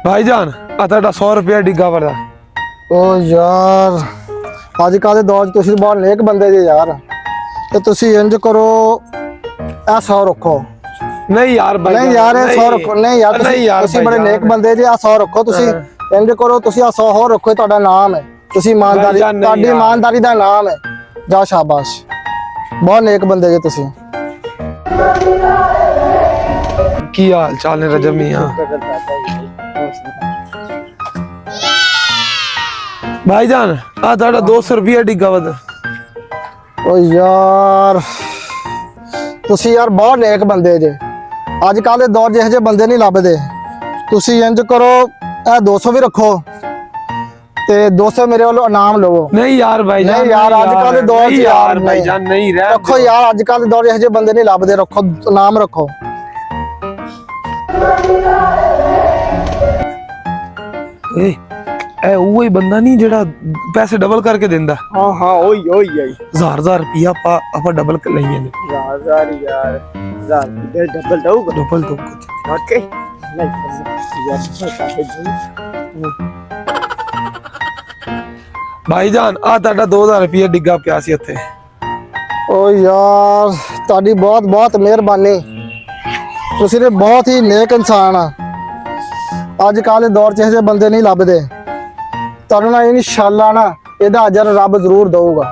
भाईजान आ ਤੁਹਾਡਾ 100 ਰੁਪਏ ਡਿੱਗਾ ਵਰਦਾ। ओ यार अजकल के दौर तुम बहुत नेक बंदे जे यार, तो तुम इंज करो आ 100 रखो। नहीं यार भाई नहीं यार 100 रखो। नहीं यार तुम बड़े नेक बंदे जे, आ 100 रखो। तुम इंज करो, तुम आ 100 होर रखो, ਤੁਹਾਡਾ नाम है, तुम ईमानदारी, ਤੁਹਾਡੀ ईमानदारी ਦਾ नाम है। जा शाबाश, बहुत नेक बंदे जे तुम। की हाल चाल ने रजब मियां? भाईजान आ ਤੁਹਾਡਾ 200 ਰੁਪਏ ਡਿੱਗਾ ਵਰਦਾ। ओ यार तुम यार बहुत नेक बंदे जे, अजकल के दौर ਜਿਹੇ ਜਿਹੇ ਬੰਦੇ नहीं ਲੱਭਦੇ। ਤੁਸੀਂ इंज करो ਇਹ 200 भी रखो ते 200 मेरे वालों इनाम लो। नहीं यार भाईजान, नहीं यार अजकल के दौर यार भाईजान नहीं रह रखो यार, अजकल के दौर ਜਿਹੇ ਜਿਹੇ ਬੰਦੇ नहीं ਲੱਭਦੇ, रखो इनाम रखो। ए ए वही बंदा नहीं जेड़ा पैसे डबल करके देंदा। हां हां ओही ओही आई 1000 रुपया आपा डबल कर लईए ने। यार 1000 रुपए डबल दूंगा। डबल तो ओके भाईजान आ ਤੁਹਾਡਾ 2000 रुपया डिग्गा ਪਿਆ ਸੀ ਇੱਥੇ। ओ यार ਤੁਹਾਡੀ बहुत बहुत मेहरबानी, ਤੁਸੀਂ ਨੇ ਬਹੁਤ ਹੀ ਨੇਕ ਇਨਸਾਨ ਆ। ਅੱਜ ਕੱਲ੍ਹ ਦੇ ਦੌਰ 'ਚ ਇਹੋ ਜਿਹੇ ਬੰਦੇ ਨਹੀਂ ਲੱਭਦੇ। ਤੁਹਾਨੂੰ ਨਾ ਇਨਸ਼ਾਅੱਲਾ ਨਾ ਇਹਦਾ ਅਜਰ ਰੱਬ ਜ਼ਰੂਰ ਦਊਗਾ।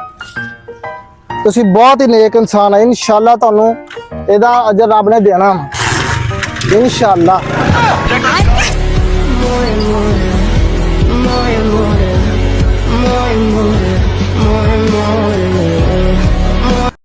ਤੁਸੀਂ ਬਹੁਤ ਹੀ ਨੇਕ ਇਨਸਾਨ ਆ, ਇਨਸ਼ਾਅੱਲਾ ਤੁਹਾਨੂੰ ਇਹਦਾ ਅਜਰ ਰੱਬ ਨੇ ਦੇਣਾ ਇਨਸ਼ਾਅੱਲਾ। more, more, more, more, more, more.